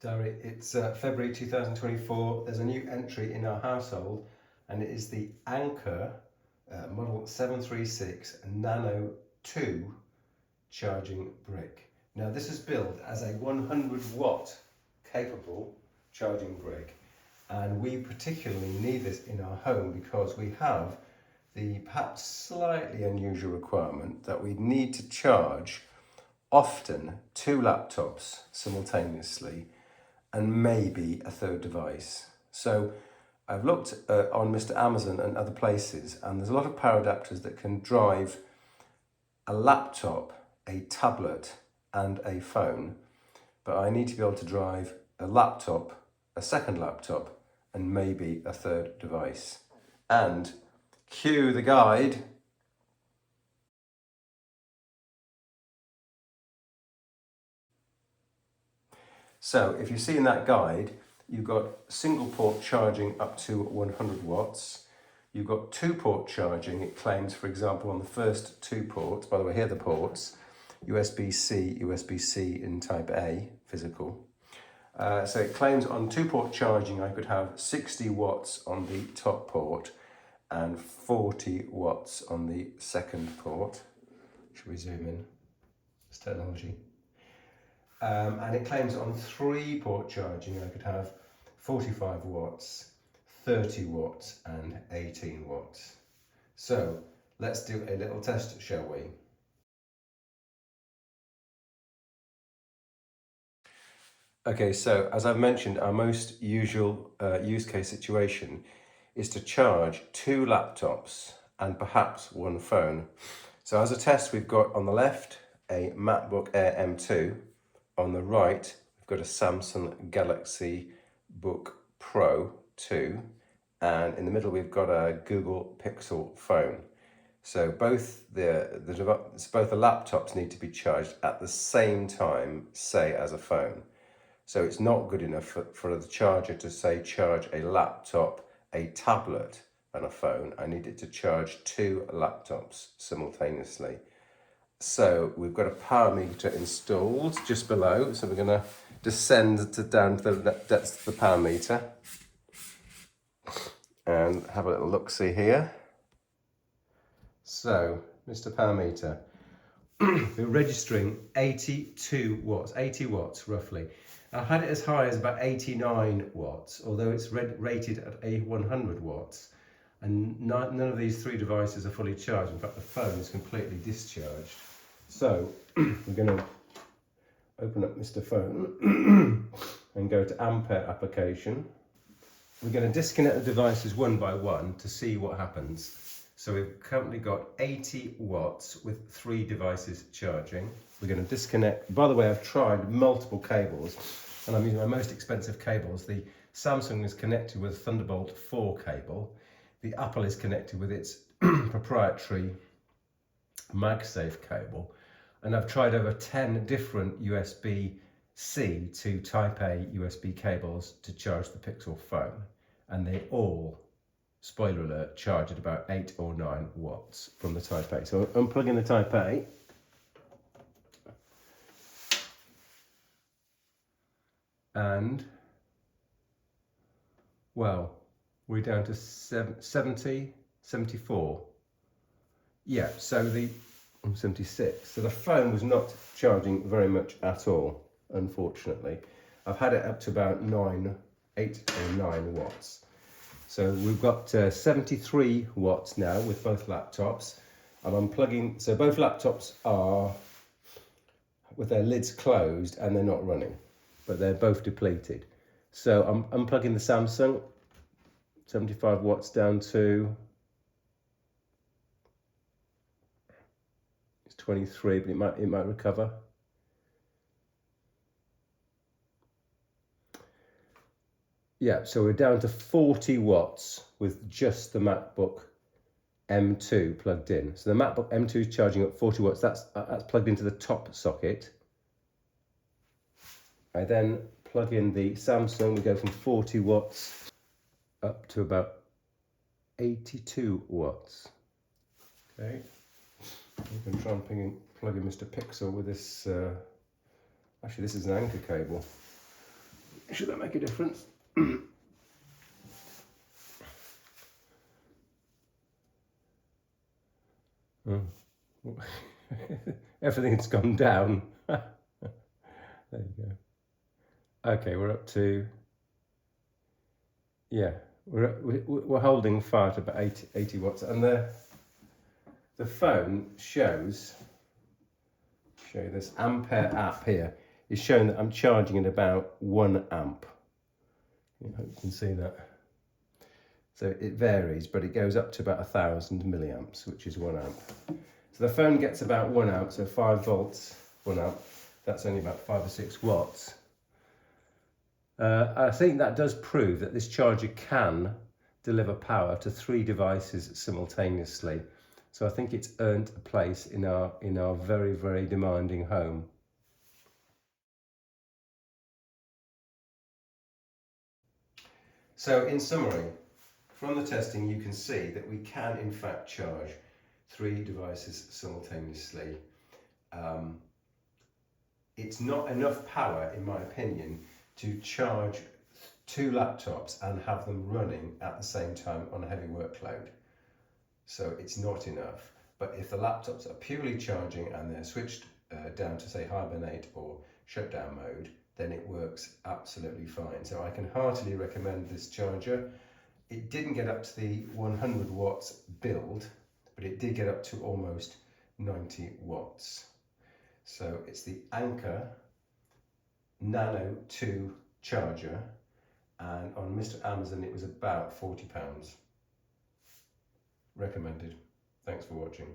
Diary, it's February 2024. There's a new entry in our household, and it is the Anker model 736 Nano 2 charging brick. Now this is billed as a 100 watt capable charging brick, and we particularly need this in our home because we have the perhaps slightly unusual requirement that we need to charge often 2 laptops simultaneously and maybe a third device. So I've looked on Mr. Amazon and other places, and there's a lot of power adapters that can drive a laptop, a tablet and a phone, but I need to be able to drive a laptop, a second laptop and maybe a third device. And cue the guide. So if you see in that guide, you've got single port charging up to 100 watts. You've got 2-port charging, it claims, for example, on the first 2 ports, by the way, here are the ports, USB-C, USB-C in type A, physical. So it claims on 2-port charging I could have 60 watts on the top port and 40 watts on the second port. Should we zoom in? It's technology. And it claims on 3-port charging I could have 45 watts, 30 watts and 18 watts. So let's do a little test, shall we? Okay, so as I've mentioned, our most usual use case situation is to charge 2 laptops and perhaps 1 phone. So as a test, we've got on the left a MacBook Air M2. On the right, we've got a Samsung Galaxy Book Pro 2. And in the middle, we've got a Google Pixel phone. So both the laptops need to be charged at the same time, say as a phone. So it's not good enough for the charger to say charge a laptop, a tablet and a phone. I need it to charge 2 laptops simultaneously. So we've got a power meter installed just below. So we're going to descend down to the depths of the power meter and have a little look-see here. So, Mr. Power Meter, we're registering 82 watts, 80 watts roughly. I had it as high as about 89 watts, although it's rated at a 100 watts. And none of these 3 devices are fully charged. In fact, the phone is completely discharged. So we're going to open up Mr. Phone and go to Ampere application. We're going to disconnect the devices one by one to see what happens. So we've currently got 80 watts with 3 devices charging. We're going to disconnect. By the way, I've tried multiple cables and I'm using my most expensive cables. The Samsung is connected with a Thunderbolt 4 cable. The Apple is connected with its proprietary MagSafe cable. And I've tried over 10 different USB-C to Type A USB cables to charge the Pixel phone. And they all, spoiler alert, charge at about 8 or 9 watts from the Type A. So I'm unplugging the Type A. And, well, we're down to 70, 74. Yeah, so the 76. So the phone was not charging very much at all, unfortunately. I've had it up to about 8 or 9 watts. So we've got 73 watts now with both laptops. I'm unplugging, so both laptops are with their lids closed and they're not running, but they're both depleted. So I'm unplugging the Samsung, 75 watts down to 23, but it might recover. Yeah, so we're down to 40 watts with just the MacBook M2 plugged in. So the MacBook M2 is charging at 40 watts. That's plugged into the top socket. I then plug in the Samsung. We go from 40 watts up to about 82 watts. Okay. You can try and plug in Mr. Pixel with this, actually this is an Anker cable. Should that make a difference? Oh. Everything's gone down. There you go. Okay, we're up to, yeah, we're holding fire at about 80 watts, and the phone shows this Ampere app here is showing that I'm charging at about 1 amp. I hope you can see that. So it varies, but it goes up to about 1,000 milliamps, which is 1 amp. So the phone gets about 1 amp, so 5 volts, 1 amp. That's only about 5 or 6 watts. I think that does prove that this charger can deliver power to 3 devices simultaneously. So I think it's earned a place in our very, very demanding home. So in summary, from the testing you can see that we can in fact charge 3 devices simultaneously. It's not enough power, in my opinion, to charge 2 laptops and have them running at the same time on a heavy workload. So it's not enough. But if the laptops are purely charging and they're switched down to, say, hibernate or shutdown mode, then it works absolutely fine. So I can heartily recommend this charger. It didn't get up to the 100 watts build, but it did get up to almost 90 watts. So it's the Anker Nano 2 charger, and on Mr. Amazon it was about £40. Recommended. Thanks for watching.